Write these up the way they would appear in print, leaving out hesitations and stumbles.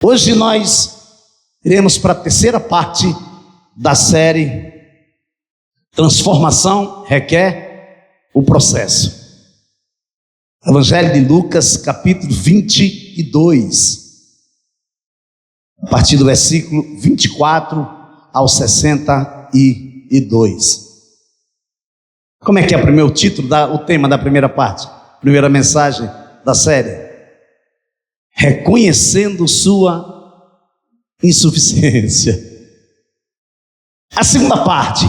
Hoje nós iremos para a terceira parte da série Transformação requer o processo. Evangelho de Lucas, capítulo 22, a partir do versículo 24 ao 62. Como é que é o primeiro título, o tema da primeira parte, primeira mensagem da série? Reconhecendo sua insuficiência. A segunda parte,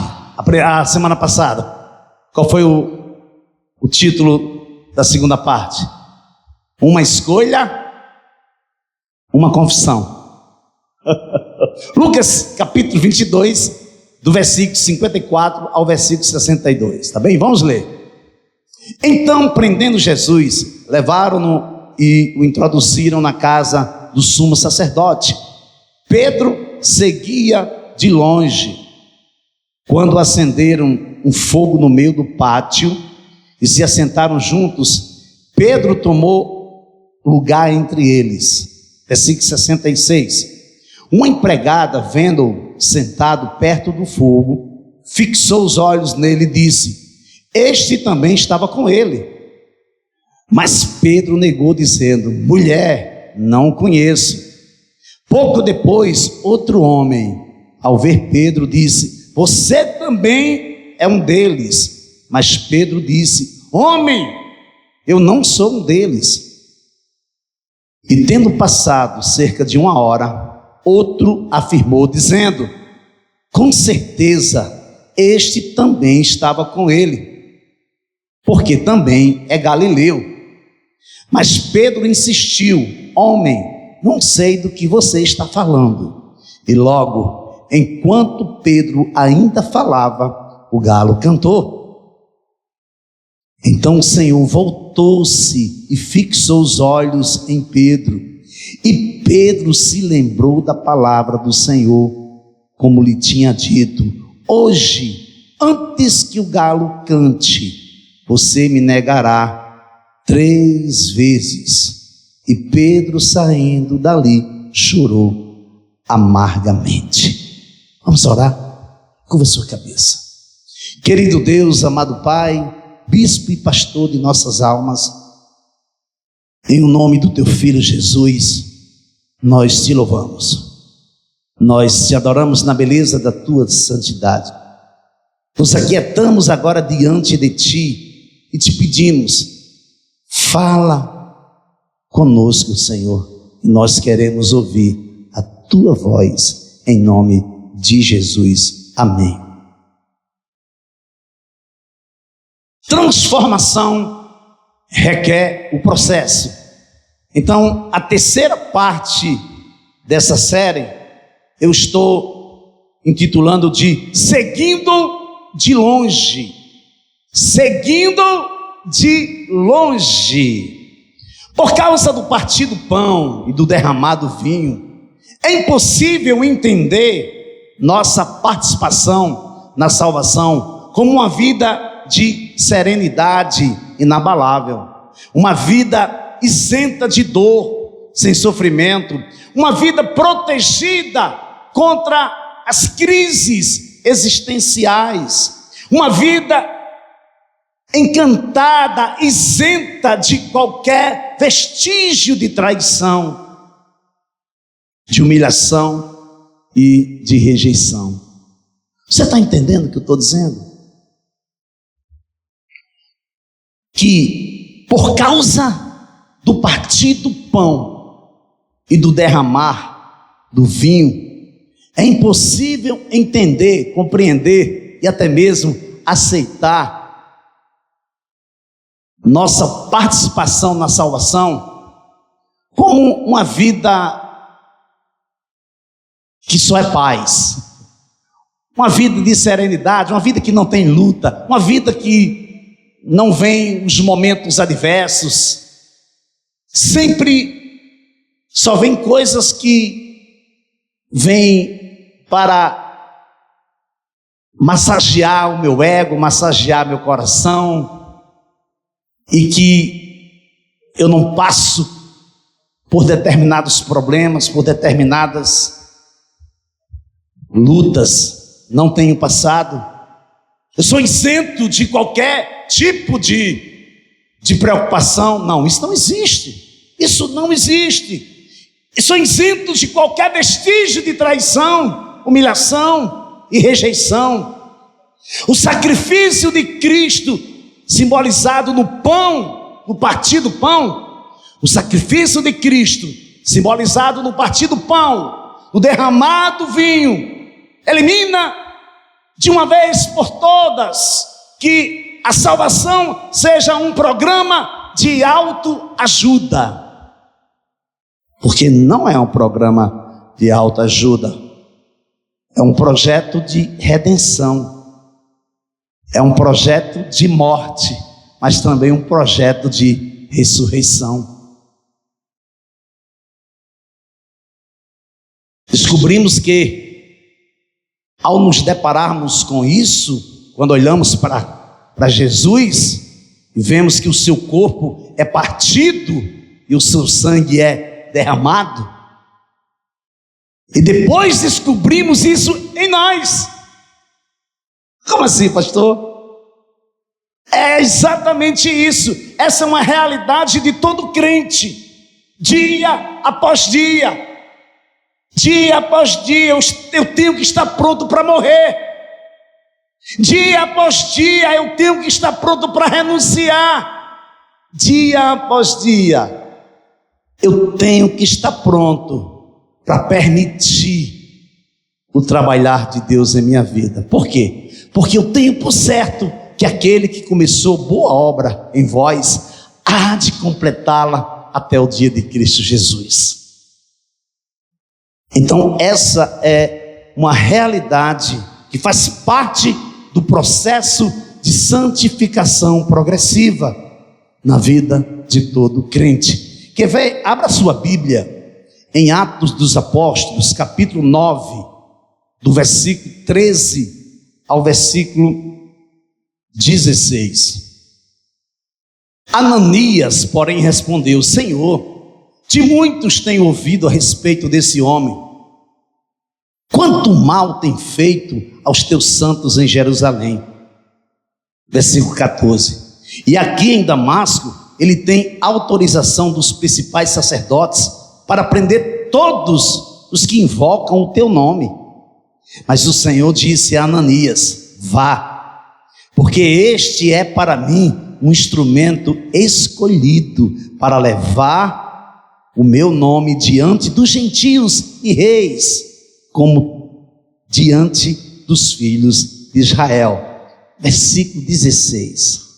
a semana passada, qual foi o título da segunda parte? Uma escolha, uma confissão. Lucas capítulo 22, do versículo 54 ao versículo 62, tá bem? Vamos ler. Então, prendendo Jesus, levaram-no e o introduziram na casa do sumo sacerdote. Pedro seguia de longe. Quando acenderam um fogo no meio do pátio e se assentaram juntos, Pedro tomou lugar entre eles. Versículo 66. Uma empregada, vendo-o sentado perto do fogo, fixou os olhos nele e disse: este também estava com ele. Mas Pedro negou, dizendo: mulher, não o conheço. Pouco depois, outro homem, ao ver Pedro, disse: você também é um deles. Mas Pedro disse: homem, eu não sou um deles. E tendo passado cerca de 1 hora, outro afirmou, dizendo: com certeza, este também estava com ele, porque também é galileu. Mas Pedro insistiu: homem, não sei do que você está falando. E logo, enquanto Pedro ainda falava, o galo cantou. Então o Senhor voltou-se e fixou os olhos em Pedro. E Pedro se lembrou da palavra do Senhor, como lhe tinha dito: hoje, antes que o galo cante, você me negará 3 vezes. E Pedro, saindo dali, chorou amargamente. Vamos orar? Curva sua cabeça. Querido Deus, amado Pai, bispo e pastor de nossas almas, em nome do teu Filho Jesus, nós te louvamos, nós te adoramos na beleza da tua santidade. Nos aquietamos agora diante de ti e te pedimos: fala conosco, Senhor, e nós queremos ouvir a tua voz, em nome de Jesus, amém. Transformação requer o processo. Então, a terceira parte dessa série, eu estou intitulando de Seguindo de Longe. Seguindo de longe. Por causa do partido pão e do derramado vinho, é impossível entender nossa participação na salvação como uma vida de serenidade inabalável, uma vida isenta de dor, sem sofrimento, uma vida protegida contra as crises existenciais, uma vida encantada, isenta de qualquer vestígio de traição, de humilhação e de rejeição. Você está entendendo o que eu estou dizendo? Que por causa do partir do pão e do derramar do vinho, é impossível entender, compreender e até mesmo aceitar nossa participação na salvação como uma vida que só é paz, uma vida de serenidade, uma vida que não tem luta, uma vida que não vem os momentos adversos. Sempre só vem coisas que vêm para massagear o meu ego, massagear meu coração, e que eu não passo por determinados problemas, por determinadas lutas, não tenho passado. Eu sou isento de qualquer tipo de preocupação. Não, isso não existe. Isso não existe. Eu sou isento de qualquer vestígio de traição, humilhação e rejeição. O sacrifício de Cristo, simbolizado no pão, no partir do pão, o sacrifício de Cristo, simbolizado no partir do pão, no derramado vinho, elimina de uma vez por todas que a salvação seja um programa de autoajuda. Porque não é um programa de autoajuda, é um projeto de redenção, é um projeto de morte, mas também um projeto de ressurreição. Descobrimos que, ao nos depararmos com isso, quando olhamos para Jesus, vemos que o seu corpo é partido e o seu sangue é derramado, e depois descobrimos isso em nós. Como assim, pastor? É exatamente isso. Essa é uma realidade de todo crente, dia após dia. Dia após dia eu tenho que estar pronto para morrer. Dia após dia eu tenho que estar pronto para renunciar. Dia após dia eu tenho que estar pronto para permitir o trabalhar de Deus em minha vida. Por quê? Porque eu tenho por certo que aquele que começou boa obra em vós há de completá-la até o dia de Cristo Jesus. Então essa é uma realidade que faz parte do processo de santificação progressiva na vida de todo crente. Quer ver? Abra sua Bíblia em Atos dos Apóstolos, capítulo 9, do versículo 13 ao versículo 16. Ananias, porém, respondeu: Senhor, de muitos tenho ouvido a respeito desse homem, quanto mal tem feito aos teus santos em Jerusalém. Versículo 14. E aqui em Damasco, ele tem autorização dos principais sacerdotes para prender todos os que invocam o teu nome. Mas o Senhor disse a Ananias: vá, porque este é para mim um instrumento escolhido para levar o meu nome diante dos gentios e reis, como diante dos filhos de Israel. Versículo 16.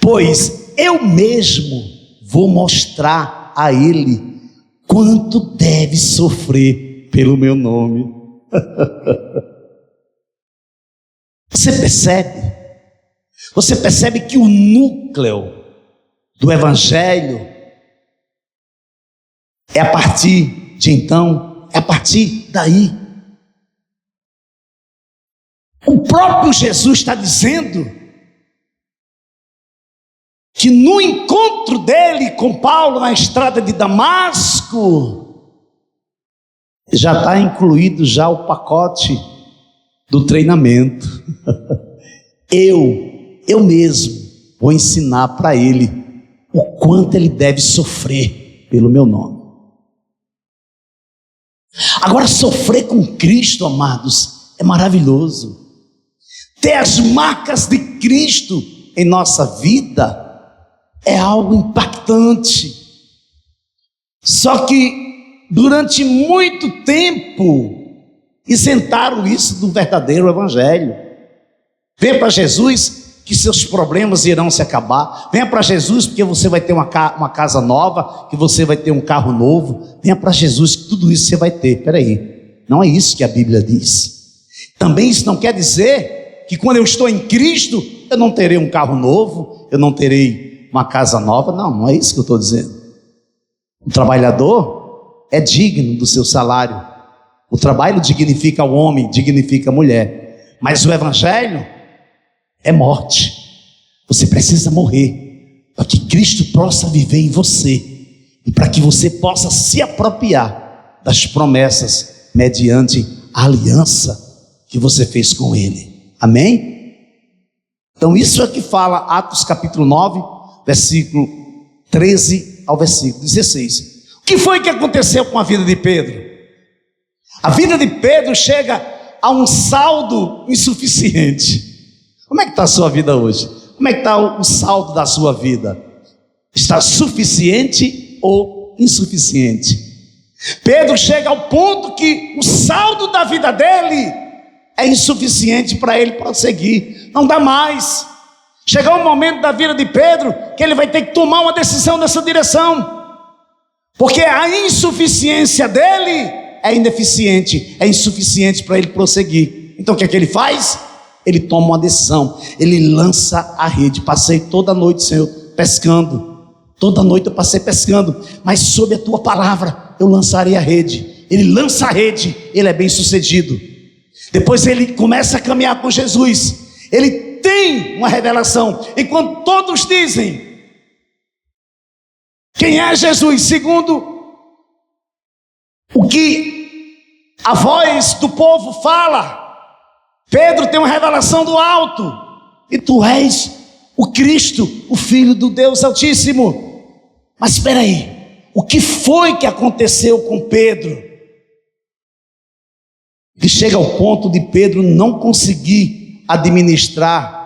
Pois eu mesmo vou mostrar a ele quanto deve sofrer pelo meu nome. Você percebe? Você percebe que o núcleo do Evangelho é a partir de então, é a partir daí. O próprio Jesus está dizendo que no encontro dele com Paulo na estrada de Damasco, já está incluído já o pacote do treinamento. Eu mesmo vou ensinar para ele o quanto ele deve sofrer pelo meu nome. Agora, sofrer com Cristo, amados, é maravilhoso. Ter as marcas de Cristo em nossa vida é algo impactante. Só que durante muito tempo isentaram isso do verdadeiro Evangelho. Venha para Jesus que seus problemas irão se acabar. Venha para Jesus porque você vai ter uma casa nova, que você vai ter um carro novo. Venha para Jesus que tudo isso você vai ter. Espera aí, não é isso que a Bíblia diz. Também isso não quer dizer que quando eu estou em Cristo eu não terei um carro novo, eu não terei uma casa nova. Não é isso que eu estou dizendo. O trabalhador é digno do seu salário. O trabalho dignifica o homem, dignifica a mulher. Mas o Evangelho é morte. Você precisa morrer para que Cristo possa viver em você. e para que você possa se apropriar das promessas mediante a aliança que você fez com Ele. Amém? Então isso é que fala Atos capítulo 9, versículo 13 ao versículo 16. O que foi que aconteceu com a vida de Pedro? A vida de Pedro chega a um saldo insuficiente. Como é que está a sua vida hoje? Como é que está o saldo da sua vida? Está suficiente ou insuficiente? Pedro chega ao ponto que o saldo da vida dele é insuficiente para ele prosseguir. Não dá mais. Chegou um momento da vida de Pedro que ele vai ter que tomar uma decisão nessa direção, porque a insuficiência dele é ineficiente, é insuficiente para ele prosseguir. Então o que é que ele faz? Ele toma uma decisão, ele lança a rede. Passei toda a noite, Senhor, pescando. Toda noite eu passei pescando, mas sob a tua palavra eu lançarei a rede. Ele lança a rede, ele é bem sucedido. Depois ele começa a caminhar com Jesus. Ele tem uma revelação. Enquanto todos dizem quem é Jesus, segundo o que a voz do povo fala, Pedro tem uma revelação do alto: e tu és o Cristo, o Filho do Deus Altíssimo. Mas espera aí, o que foi que aconteceu com Pedro? Que chega ao ponto de Pedro não conseguir administrar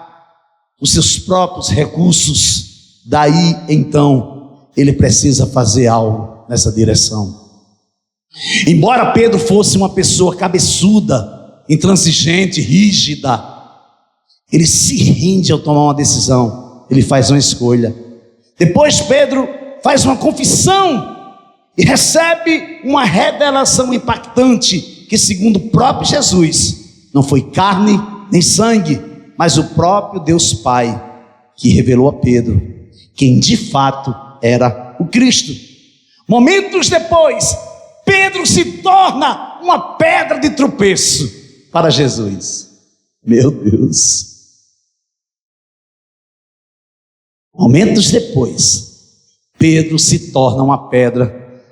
os seus próprios recursos. Daí então ele precisa fazer algo nessa direção. Embora Pedro fosse uma pessoa cabeçuda, intransigente, rígida, ele se rende ao tomar uma decisão. Ele faz uma escolha. Depois Pedro faz uma confissão e recebe uma revelação impactante, que segundo o próprio Jesus, não foi carne nem sangue, mas o próprio Deus Pai que revelou a Pedro quem de fato era o Cristo. Momentos depois, Pedro se torna uma pedra de tropeço para Jesus. Meu Deus. Momentos depois, Pedro se torna uma pedra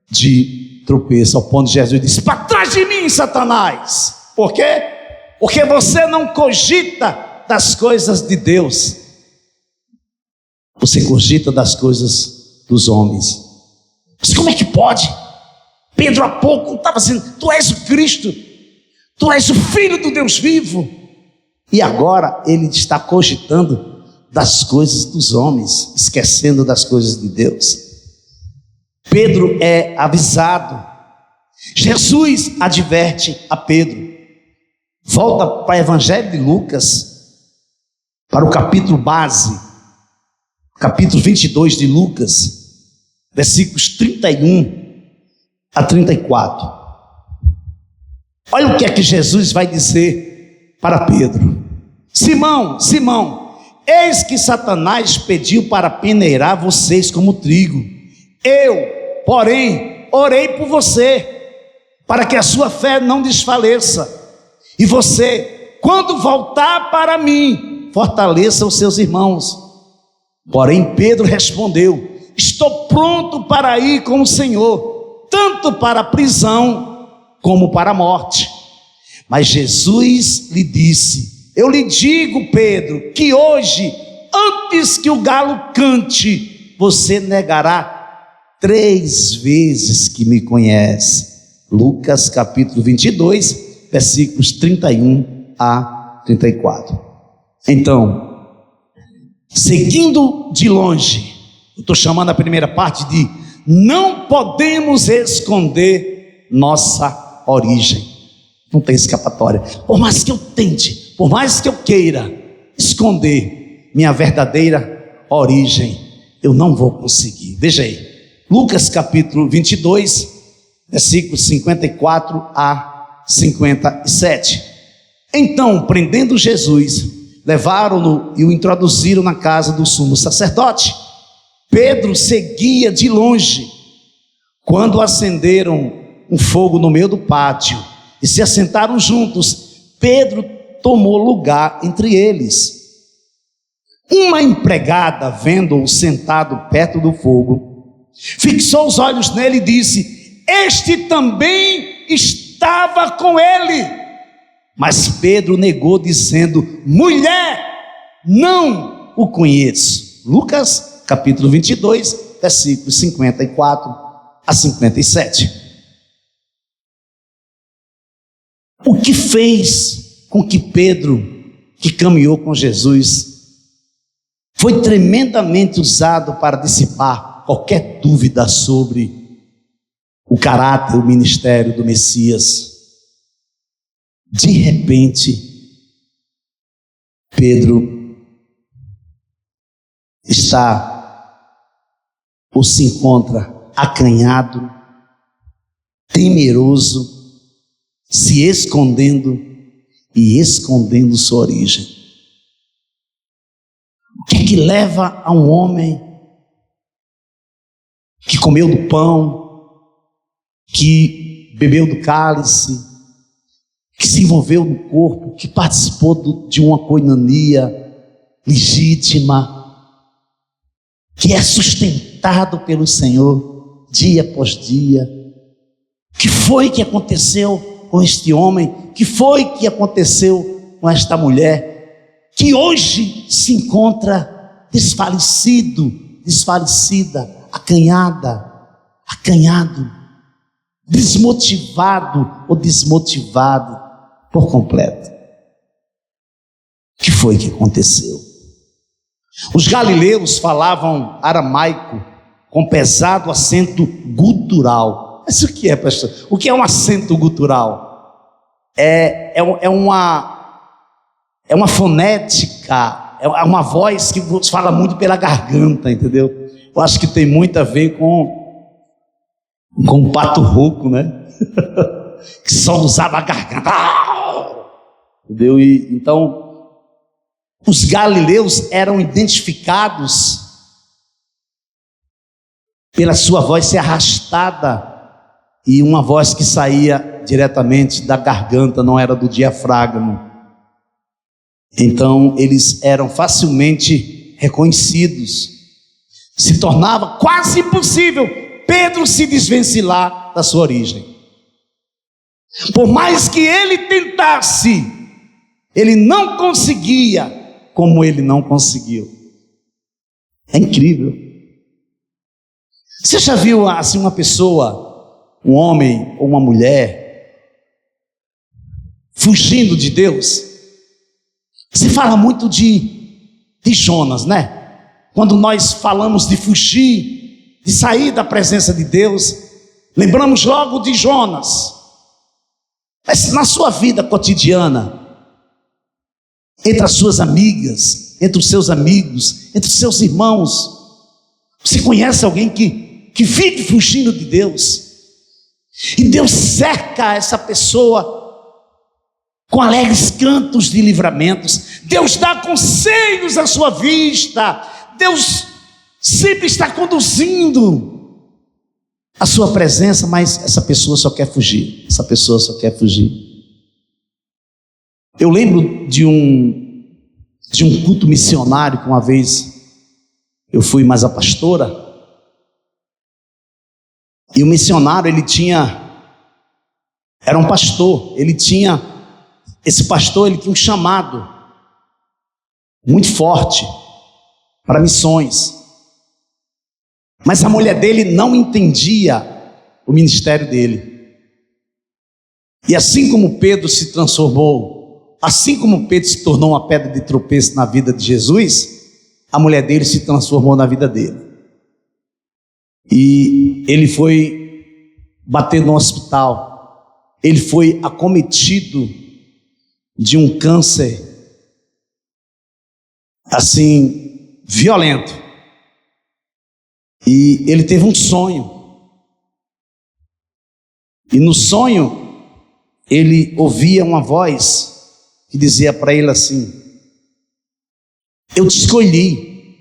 de tropeço, ao ponto de Jesus diz: para trás de mim, Satanás. Por quê? Porque você não cogita das coisas de Deus, você cogita das coisas dos homens. Mas como é que pode? Pedro há pouco estava dizendo: tu és o Cristo, tu és o Filho do Deus vivo, e agora ele está cogitando das coisas dos homens, esquecendo das coisas de Deus. Pedro é avisado. Jesus adverte a Pedro. Volta para o Evangelho de Lucas, para o capítulo base, capítulo 22 de Lucas, versículos 31 a 34. Olha o que é que Jesus vai dizer para Pedro: Simão, Simão, eis que Satanás pediu para peneirar vocês como trigo. Eu, porém, orei por você, para que a sua fé não desfaleça. E você, quando voltar para mim, fortaleça os seus irmãos. Porém Pedro respondeu: estou pronto para ir com o Senhor, tanto para a prisão como para a morte. Mas Jesus lhe disse: eu lhe digo, Pedro, que hoje, antes que o galo cante, você negará 3 vezes que me conhece. Lucas capítulo 22, versículos 31 a 34. Então, seguindo de longe, eu estou chamando a primeira parte de não podemos esconder nossa origem. Não tem escapatória. Por mais que eu tente, por mais que eu queira esconder minha verdadeira origem, eu não vou conseguir. Veja aí, Lucas capítulo 22, versículos 54 a 57. Então, prendendo Jesus, levaram-no e o introduziram na casa do sumo sacerdote. Pedro seguia de longe. Quando acenderam um fogo no meio do pátio e se assentaram juntos, Pedro tomou lugar entre eles. Uma empregada, vendo-o sentado perto do fogo, Fixou os olhos nele e disse: este também estava com ele. Mas Pedro negou, dizendo: mulher, não o conheço. Lucas capítulo 22, versículos 54 a 57. O que fez com que Pedro, que caminhou com Jesus, foi tremendamente usado para dissipar qualquer dúvida sobre o caráter, o ministério do Messias. De repente, Pedro está ou se encontra acanhado, temeroso, se escondendo e escondendo sua origem. O que é que leva a um homem que comeu do pão, que bebeu do cálice, que se envolveu no corpo, que participou de uma koinonia legítima, que é sustentado pelo Senhor dia após dia? O que foi que aconteceu com este homem? O que foi que aconteceu com esta mulher, que hoje se encontra desfalecida, acanhado, desmotivado ou desmotivado por completo? O que foi que aconteceu? Os galileus falavam aramaico com pesado acento gutural. Mas o que é, pastor? O que é um acento gutural? É uma fonética, é uma voz que fala muito pela garganta, entendeu? Eu acho que tem muito a ver com o pato rouco, né? Que só usava a garganta, entendeu? E então os galileus eram identificados pela sua voz ser arrastada, e uma voz que saía diretamente da garganta, não era do diafragma. Então eles eram facilmente reconhecidos. Se tornava quase impossível Pedro se desvencilhar da sua origem. Por mais que ele tentasse, ele não conseguia, como ele não conseguiu. É incrível. Você já viu assim uma pessoa, um homem ou uma mulher, fugindo de Deus? Se fala muito de Jonas, né? Quando nós falamos de fugir, de sair da presença de Deus, lembramos logo de Jonas. Mas na sua vida cotidiana, entre as suas amigas, entre os seus amigos, entre os seus irmãos, você conhece alguém que vive fugindo de Deus? E Deus cerca essa pessoa com alegres cantos de livramentos. Deus dá conselhos à sua vista. Deus sempre está conduzindo a sua presença, mas essa pessoa só quer fugir. Eu lembro de um culto missionário que uma vez eu fui mais a pastora. E o missionário, era um pastor, esse pastor tinha um chamado muito forte para missões. Mas a mulher dele não entendia o ministério dele. E assim como Pedro se transformou, assim como Pedro se tornou uma pedra de tropeço na vida de Jesus, a mulher dele se transformou na vida dele. E ele foi bater no hospital, ele foi acometido de um câncer assim violento, e ele teve um sonho, e no sonho ele ouvia uma voz que dizia para ele assim: eu te escolhi,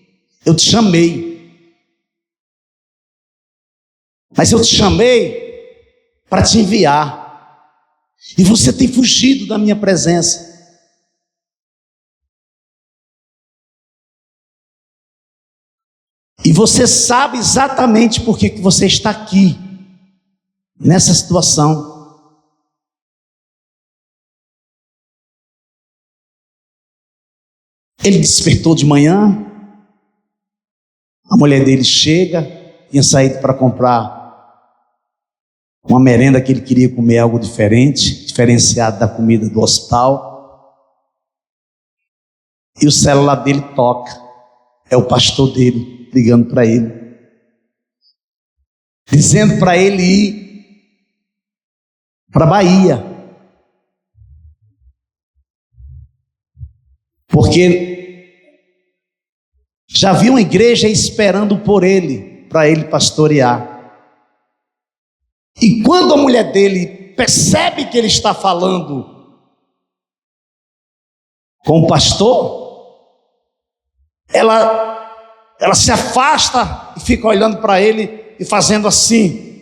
eu te chamei, mas eu te chamei para te enviar, e você tem fugido da minha presença. E você sabe exatamente por que você está aqui, nessa situação. Ele despertou de manhã, a mulher dele chega, tinha saído para comprar uma merenda que ele queria comer, algo diferente, diferenciado da comida do hospital. E o celular dele toca, é o pastor dele ligando para ele, dizendo para ele ir para a Bahia, porque já havia uma igreja esperando por ele, para ele pastorear. E quando a mulher dele percebe que ele está falando com o pastor, ela se afasta e fica olhando para ele e fazendo assim,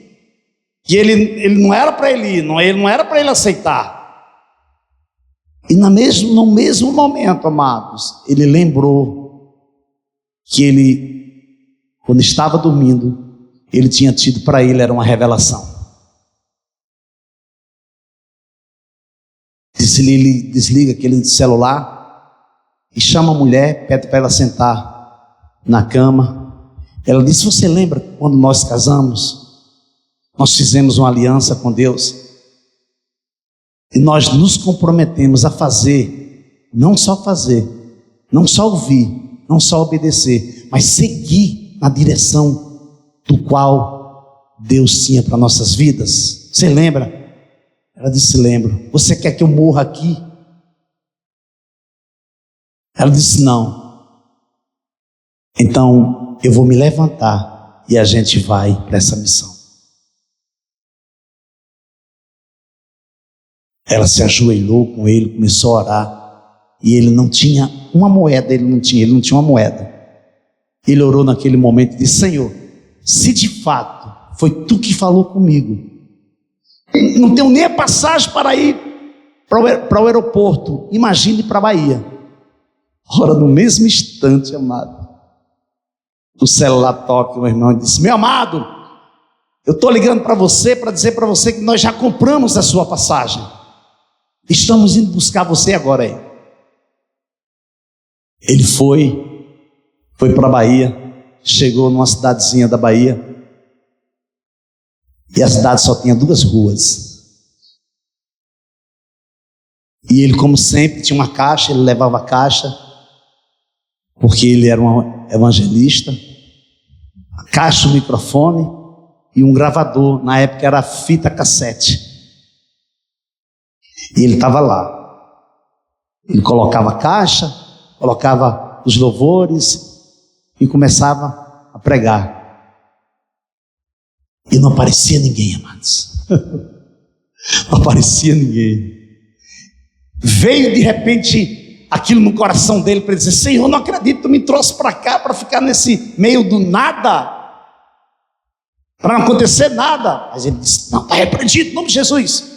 que ele não era para ele ir, não era para ele aceitar. E no mesmo momento, amados, ele lembrou que ele, quando estava dormindo, ele tinha tido para ele, era uma revelação. Ele desliga aquele celular e chama a mulher, pede para ela sentar na cama. Ela disse: você lembra quando nós casamos? Nós fizemos uma aliança com Deus e nós nos comprometemos a fazer, não só ouvir, não só obedecer, mas seguir na direção do qual Deus tinha para nossas vidas. Você lembra? Ela disse: lembro. Você quer que eu morra aqui? Ela disse: não. Então eu vou me levantar e a gente vai para essa missão. Ela se ajoelhou com ele, começou a orar, e ele não tinha uma moeda, ele não tinha uma moeda. Ele orou naquele momento e disse: Senhor, se de fato foi tu que falou comigo, não tenho nem a passagem para ir para o aeroporto, imagine para a Bahia. Ora, no mesmo instante, amado, o celular toca, o irmão disse: meu amado, eu estou ligando para você para dizer para você que nós já compramos a sua passagem, estamos indo buscar você agora aí. Ele foi para a Bahia, chegou numa cidadezinha da Bahia, e a cidade só tinha 2 ruas. E ele, como sempre, tinha uma caixa, ele levava a caixa, porque ele era um evangelista, a caixa, um microfone e um gravador, na época era fita cassete. E ele estava lá, ele colocava a caixa, colocava os louvores e começava a pregar. E não aparecia ninguém, amados. Não aparecia ninguém. Veio de repente aquilo no coração dele para dizer: Senhor, não acredito, tu me trouxe para cá para ficar nesse meio do nada, para não acontecer nada. Mas ele disse: não, está repreendido em nome de Jesus.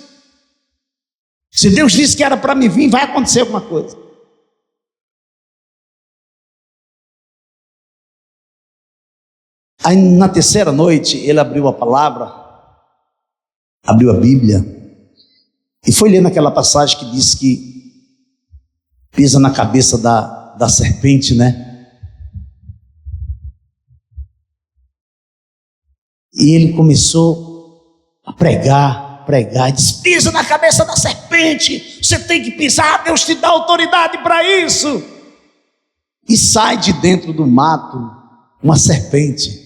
Se Deus disse que era para me vir, vai acontecer alguma coisa. Aí na terceira noite ele abriu a palavra, abriu a Bíblia e foi ler naquela passagem que diz que pisa na cabeça da serpente, né? E ele começou a pregar, e disse: pisa na cabeça da serpente, você tem que pisar, Deus te dá autoridade para isso. E sai de dentro do mato uma serpente.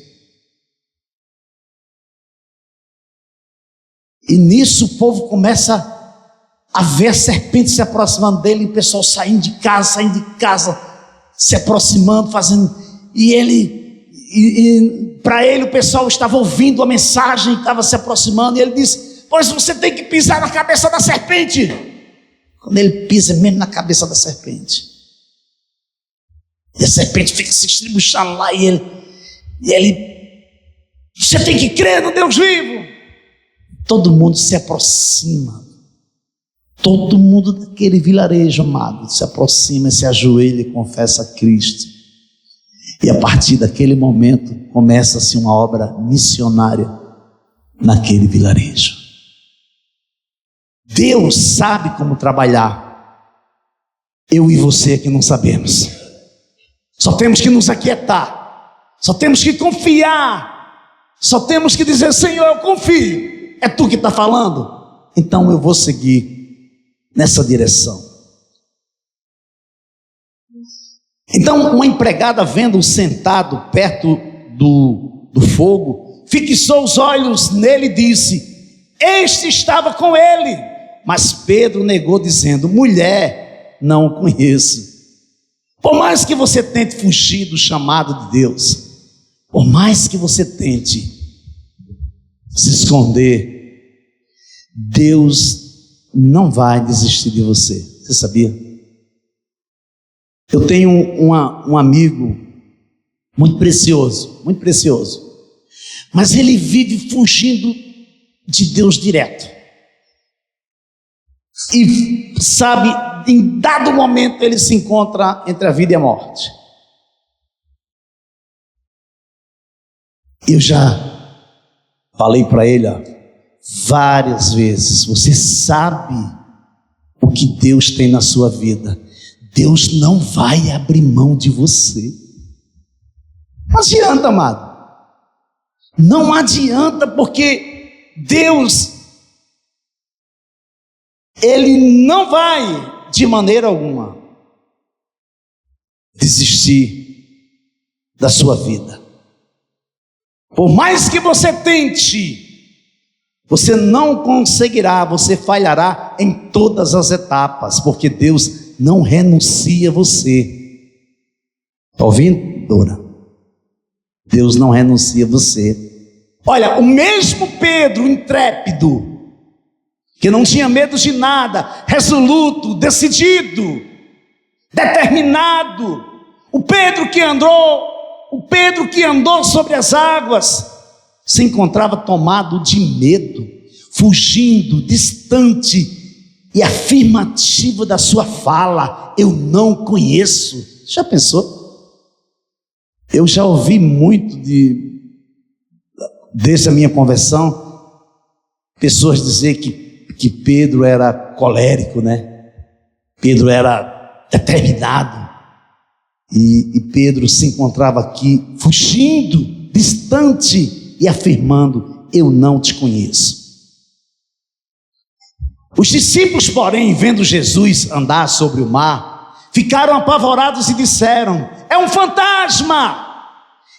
E nisso o povo começa a ver a serpente se aproximando dele, e o pessoal saindo de casa, se aproximando, fazendo. E para ele o pessoal estava ouvindo a mensagem, estava se aproximando, e ele disse: pois você tem que pisar na cabeça da serpente. Quando ele pisa mesmo na cabeça da serpente, e a serpente fica se estribuchando lá, e ele: você tem que crer no Deus vivo. Todo mundo se aproxima, todo mundo daquele vilarejo, amado, se aproxima, se ajoelha e confessa a Cristo. E a partir daquele momento começa-se uma obra missionária naquele vilarejo. Deus sabe como trabalhar. Eu e você é que não sabemos. Só temos que nos aquietar. Só temos que confiar. Só temos que dizer: Senhor, eu confio. É tu que está falando? Então eu vou seguir nessa direção. Então uma empregada, vendo-o sentado perto do fogo, fixou os olhos nele e disse: este estava com ele. Mas Pedro negou, dizendo: mulher, não o conheço. Por mais que você tente fugir do chamado de Deus, por mais que você tente se esconder, Deus não vai desistir de você. Você sabia? Eu tenho um amigo muito precioso, mas ele vive fugindo de Deus direto. E sabe, em dado momento ele se encontra entre a vida e a morte. Eu já falei para ele várias vezes: você sabe o que Deus tem na sua vida. Deus não vai abrir mão de você. Não adianta, amado. Não adianta, porque Deus, Ele não vai de maneira alguma desistir da sua vida. Por mais que você tente, você não conseguirá, você falhará em todas as etapas, porque Deus não renuncia a você. Está ouvindo, Dora? Deus não renuncia a você. Olha, o mesmo Pedro, intrépido, que não tinha medo de nada, resoluto, decidido, determinado, o Pedro que andou sobre as águas, se encontrava tomado de medo, fugindo, distante e afirmativo da sua fala: eu não conheço. Já pensou? Eu já ouvi muito desde a minha conversão, pessoas dizer que Pedro era colérico, né? Pedro era determinado. E Pedro se encontrava aqui fugindo, distante e afirmando: eu não te conheço. Os discípulos, porém, vendo Jesus andar sobre o mar, ficaram apavorados e disseram: é um fantasma!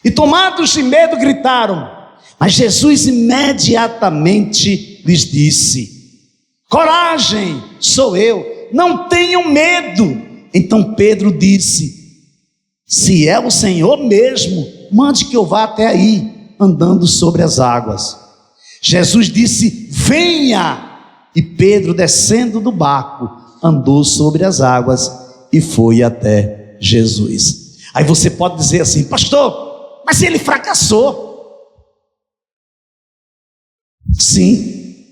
E tomados de medo gritaram. Mas Jesus imediatamente lhes disse: coragem, sou eu, não tenham medo. Então Pedro disse: se é o Senhor mesmo, mande que eu vá até aí, andando sobre as águas. Jesus disse: venha. E Pedro, descendo do barco, andou sobre as águas e foi até Jesus. Aí você pode dizer assim: pastor, mas ele fracassou. Sim,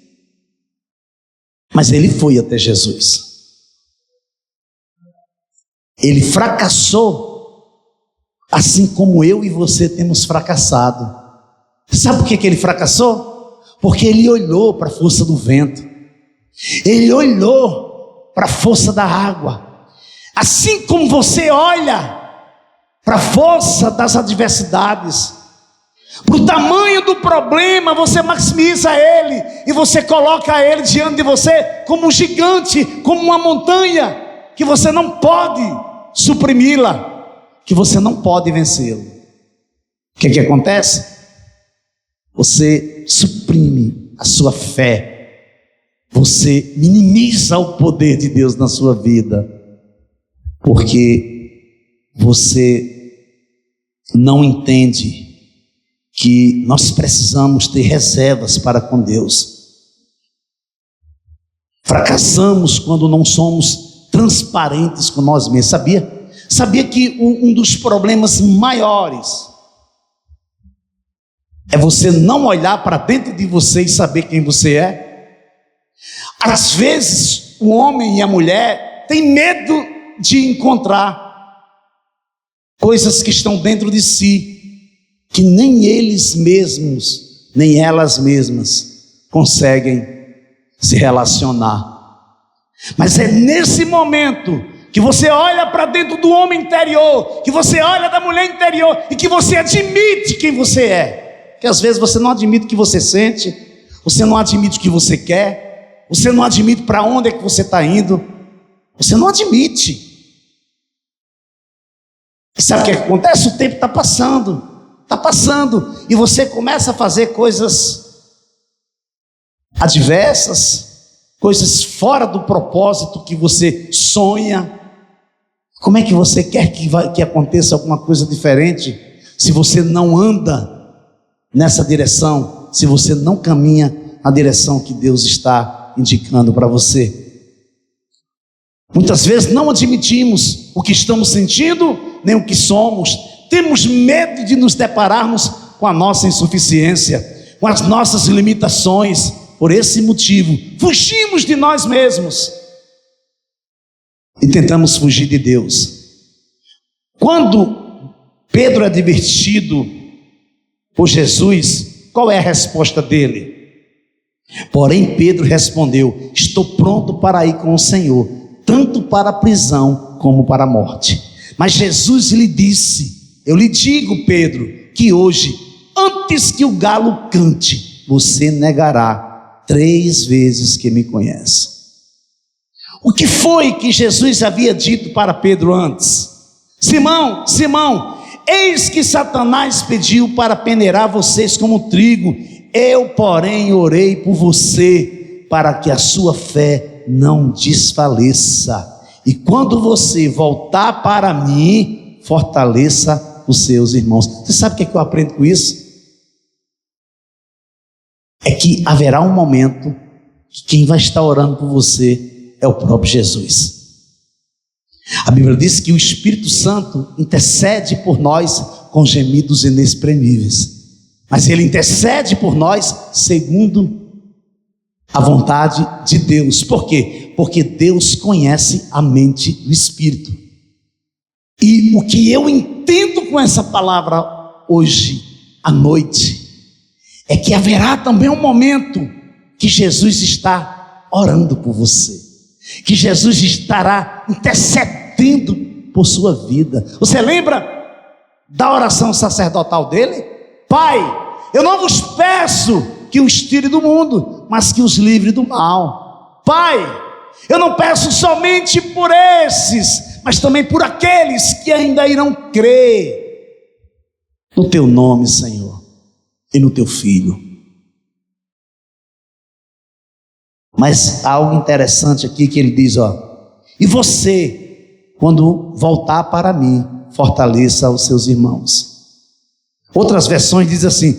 mas ele foi até Jesus. Ele fracassou, assim como eu e você temos fracassado. Sabe por que ele fracassou? Porque ele olhou para a força do vento, ele olhou para a força da água. Assim como você olha para a força das adversidades, para o tamanho do problema, você maximiza ele e você coloca ele diante de você como um gigante, como uma montanha que você não pode suprimi-la, que você não pode vencê-lo. O que acontece? Você suprime a sua fé, você minimiza o poder de Deus na sua vida, porque você não entende que nós precisamos ter reservas para com Deus. Fracassamos quando não somos transparentes com nós mesmos. Sabia que um dos problemas maiores é você não olhar para dentro de você e saber quem você é? Às vezes o homem e a mulher têm medo de encontrar coisas que estão dentro de si, que nem eles mesmos, nem elas mesmas conseguem se relacionar. Mas é nesse momento que você olha para dentro do homem interior, que você olha da mulher interior e que você admite quem você é. Porque às vezes você não admite o que você sente, você não admite o que você quer, você não admite para onde é que você está indo, você não admite. E sabe o que acontece? O tempo está passando, e você começa a fazer coisas adversas, coisas fora do propósito que você sonha. Como é que você quer que aconteça alguma coisa diferente se você não anda nessa direção, se você não caminha na direção que Deus está indicando para você? Muitas vezes não admitimos o que estamos sentindo, nem o que somos. Temos medo de nos depararmos com a nossa insuficiência, com as nossas limitações. Por esse motivo, fugimos de nós mesmos e tentamos fugir de Deus. Quando Pedro é advertido por Jesus, qual é a resposta dele? Porém Pedro respondeu: estou pronto para ir com o Senhor, tanto para a prisão como para a morte. Mas Jesus lhe disse: eu lhe digo, Pedro, que hoje, antes que o galo cante, você negará 3 vezes que me conhece. O que foi que Jesus havia dito para Pedro antes? Simão, Simão, eis que Satanás pediu para peneirar vocês como trigo. Eu, porém, orei por você, para que a sua fé não desfaleça. E quando você voltar para mim, fortaleça os seus irmãos. Você sabe o que eu aprendo com isso? É que haverá um momento que quem vai estar orando por você é o próprio Jesus. A Bíblia diz que o Espírito Santo intercede por nós com gemidos inexprimíveis, mas Ele intercede por nós segundo a vontade de Deus. Por quê? Porque Deus conhece a mente do Espírito. E o que eu entendo com essa palavra hoje à noite é que haverá também um momento que Jesus está orando por você, que Jesus estará intercedendo por sua vida. Você lembra da oração sacerdotal dele? Pai, eu não vos peço que os tire do mundo, mas que os livre do mal. Pai, eu não peço somente por esses, mas também por aqueles que ainda irão crer no teu nome, Senhor, e no teu Filho. Mas há algo interessante aqui que ele diz, e você, quando voltar para mim, fortaleça os seus irmãos. Outras versões dizem assim: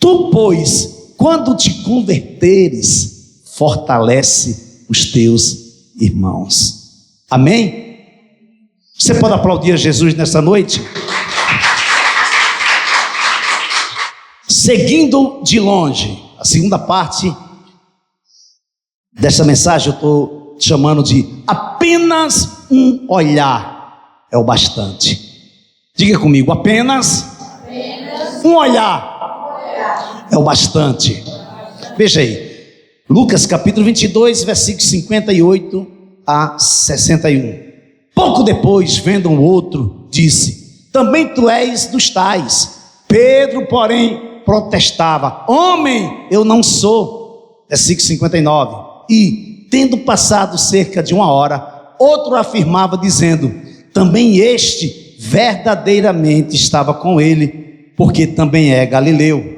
tu, pois, quando te converteres, fortalece os teus irmãos. Amém? Você pode aplaudir a Jesus nessa noite? Seguindo de longe, a segunda parte dessa mensagem eu estou chamando de apenas um olhar é o bastante. Diga comigo, apenas um olhar é o bastante. Veja aí, Lucas capítulo 22, versículos 58 a 61. Pouco depois, vendo um outro, disse: também tu és dos tais. Pedro, porém, protestava: homem, eu não sou. Versículo 59. E, tendo passado cerca de 1 hora, outro afirmava, dizendo: também este verdadeiramente estava com ele, porque também é galileu.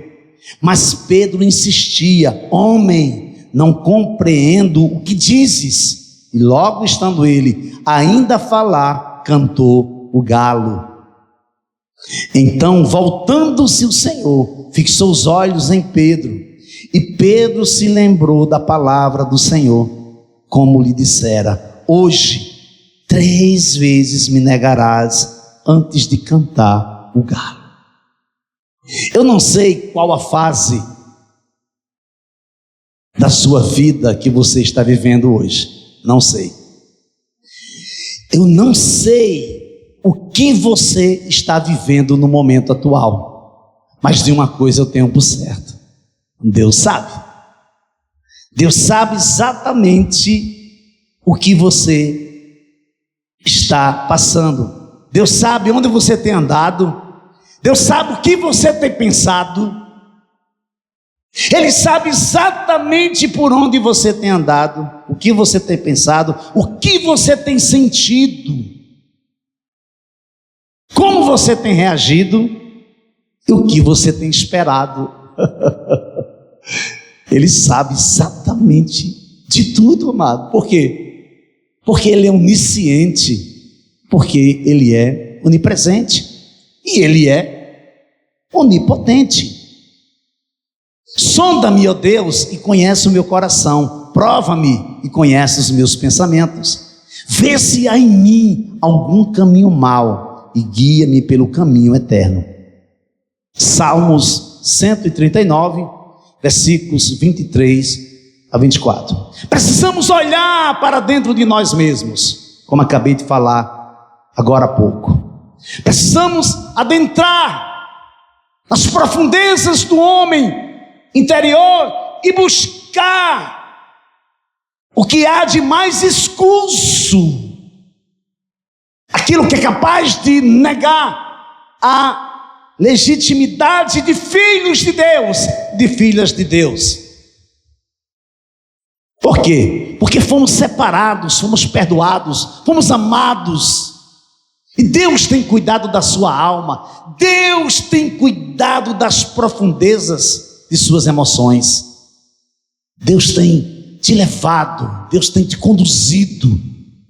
Mas Pedro insistia: homem, não compreendo o que dizes. E logo estando ele ainda a falar, cantou o galo. Então, voltando-se o Senhor, fixou os olhos em Pedro, e Pedro se lembrou da palavra do Senhor, como lhe dissera: hoje 3 vezes me negarás antes de cantar o galo. Eu não sei qual a fase da sua vida que você está vivendo hoje, não sei. Eu não sei o que você está vivendo no momento atual. Mas de uma coisa eu tenho por certo: Deus sabe. Deus sabe exatamente o que você está passando. Deus sabe onde você tem andado. Deus sabe o que você tem pensado. Ele sabe exatamente por onde você tem andado, o que você tem pensado, o que você tem sentido, como você tem reagido e o que você tem esperado. Ele sabe exatamente de tudo, amado. Por quê? Porque Ele é onisciente, porque Ele é onipresente e Ele é onipotente. Sonda-me, ó Deus, e conhece o meu coração. Prova-me e conhece os meus pensamentos. Vê se há em mim algum caminho mau e guia-me pelo caminho eterno. Salmos 139, versículos 23 a 24. Precisamos olhar para dentro de nós mesmos, como acabei de falar agora há pouco. Precisamos adentrar nas profundezas do homem interior e buscar o que há de mais escuso, aquilo que é capaz de negar a legitimidade de filhos de Deus, de filhas de Deus. Por quê? Porque fomos separados, fomos perdoados, fomos amados. E Deus tem cuidado da sua alma. Deus tem cuidado das profundezas de suas emoções. Deus tem te levado, Deus tem te conduzido,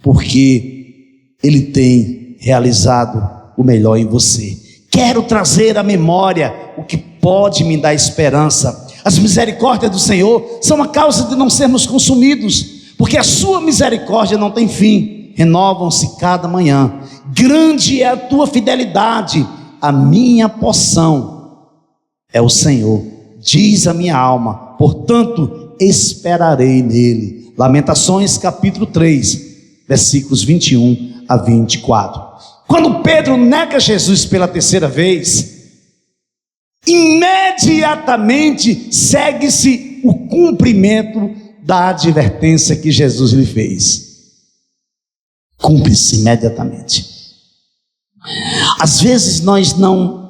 porque Ele tem realizado o melhor em você. Quero trazer à memória o que pode me dar esperança. As misericórdias do Senhor são a causa de não sermos consumidos, porque a sua misericórdia não tem fim, renovam-se cada manhã. Grande é a tua fidelidade, a minha porção é o Senhor. Diz a minha alma, portanto esperarei nele. Lamentações capítulo 3, versículos 21 a 24. Quando Pedro nega Jesus pela terceira vez, imediatamente segue-se o cumprimento da advertência que Jesus lhe fez. Cumpre-se imediatamente. Às vezes nós não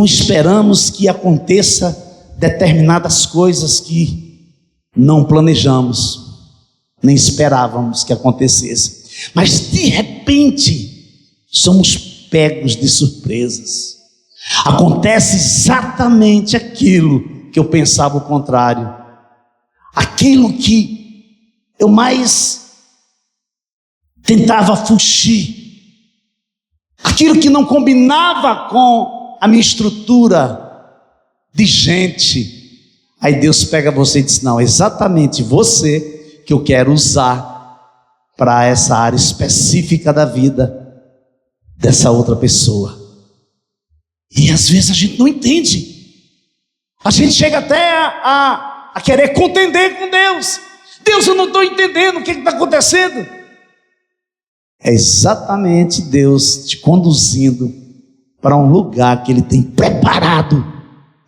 esperamos que aconteça determinadas coisas que não planejamos, nem esperávamos que acontecesse. Mas de repente somos pegos de surpresas. Acontece exatamente aquilo que eu pensava o contrário, aquilo que eu mais tentava fugir, aquilo que não combinava com a minha estrutura de gente. Aí Deus pega você e diz: não, exatamente você que eu quero usar para essa área específica da vida dessa outra pessoa. E às vezes a gente não entende, a gente chega até a querer contender com Deus. Deus, eu não estou entendendo o que está acontecendo. É exatamente Deus te conduzindo para um lugar que Ele tem preparado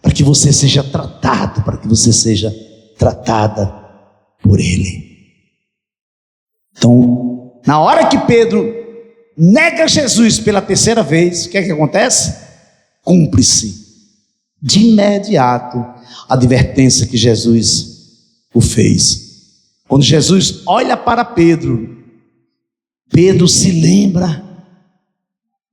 para que você seja tratado, para que você seja tratada por Ele. Então, na hora que Pedro nega Jesus pela terceira vez, o que é que acontece? Cumpre-se de imediato a advertência que Jesus o fez. Quando Jesus olha para Pedro, Pedro se lembra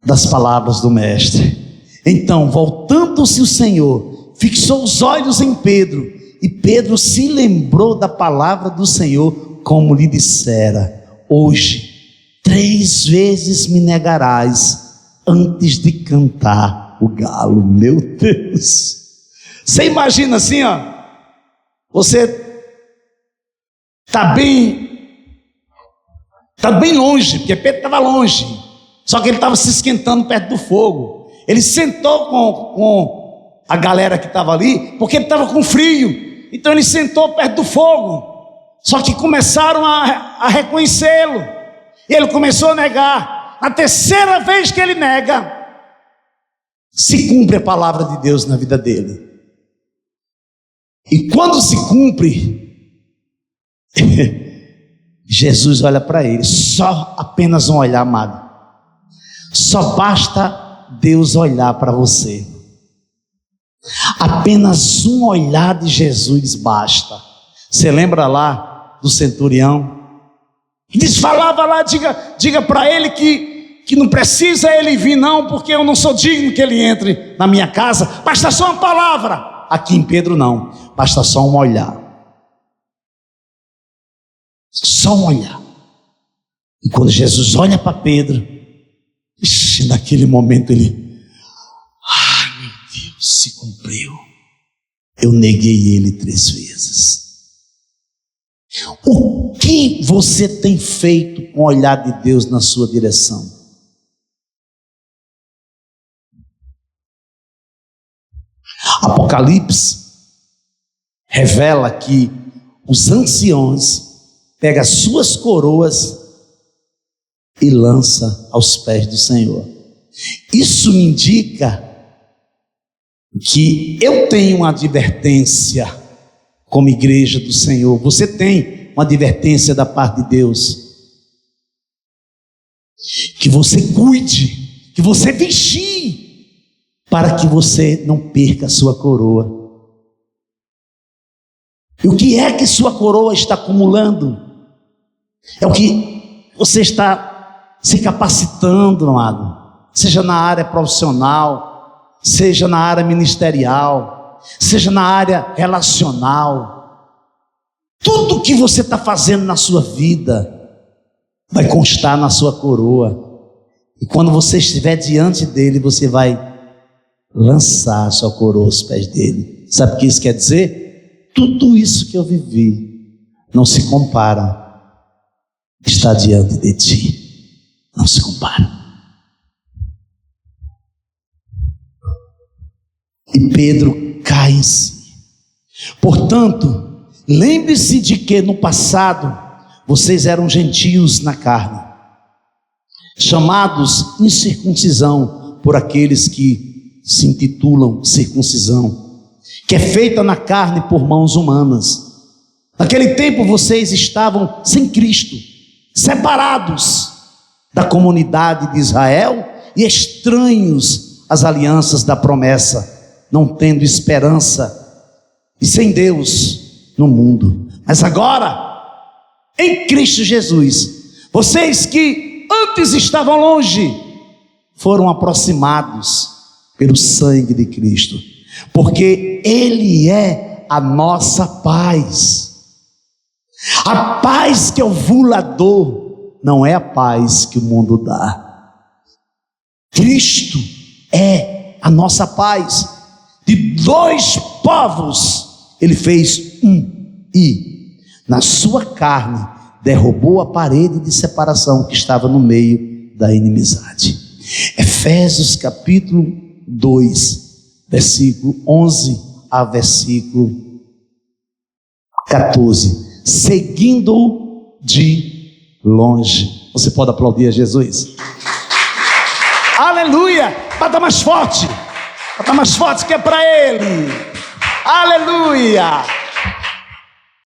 das palavras do Mestre. Então, voltando-se o Senhor, fixou os olhos em Pedro, e Pedro se lembrou da palavra do Senhor, como lhe dissera: hoje 3 vezes me negarás antes de cantar o galo. Meu Deus, você imagina assim, ó, você está bem longe, porque Pedro estava longe, só que ele estava se esquentando perto do fogo. Ele sentou com a galera que estava ali, porque ele estava com frio, então ele sentou perto do fogo. Só que começaram a reconhecê-lo, e ele começou a negar. na terceira vez que ele nega, se cumpre a palavra de Deus na vida dele. E quando se cumpre, Jesus olha para ele, só apenas um olhar, amado. Só basta Deus olhar para você. Apenas um olhar de Jesus basta. Você lembra lá do centurião? Falava lá, diga para ele que não precisa ele vir não, porque eu não sou digno que ele entre na minha casa. Basta só uma palavra. Aqui em Pedro não, basta só um olhar. Só um olhar. E quando Jesus olha para Pedro, naquele momento ele, meu Deus, se cumpriu. Eu neguei ele 3 vezes. O que você tem feito com o olhar de Deus na sua direção? Apocalipse revela que os anciões pegam as suas coroas e lança aos pés do Senhor. Isso me indica que eu tenho uma advertência como igreja do Senhor. Você tem uma advertência da parte de Deus. Que você cuide, que você vigie, para que você não perca a sua coroa. E o que é que sua coroa está acumulando? É o que você está se capacitando, amado. Seja na área profissional, seja na área ministerial, seja na área relacional. Tudo que você está fazendo na sua vida vai constar na sua coroa. E quando você estiver diante dele, você vai lançar a sua coroa aos pés dele. Sabe o que isso quer dizer? Tudo isso que eu vivi não se compara. Está diante de ti. Não se compara. E Pedro cai em si. Portanto, lembre-se de que no passado vocês eram gentios na carne, chamados incircuncisão por aqueles que se intitulam circuncisão, que é feita na carne por mãos humanas. Naquele tempo vocês estavam sem Cristo, separados da comunidade de Israel e estranhos às alianças da promessa, não tendo esperança e sem Deus no mundo. Mas agora, em Cristo Jesus, vocês que antes estavam longe, foram aproximados pelo sangue de Cristo, porque Ele é a nossa paz. A paz que eu vos dou não é a paz que o mundo dá. Cristo é a nossa paz. De 2 povos Ele fez um, e na sua carne derrubou a parede de separação que estava no meio da inimizade. Efésios capítulo 2, versículo 11 a versículo 14. Seguindo-o de longe. Você pode aplaudir a Jesus? Aleluia! Bata mais forte que é para Ele. Aleluia!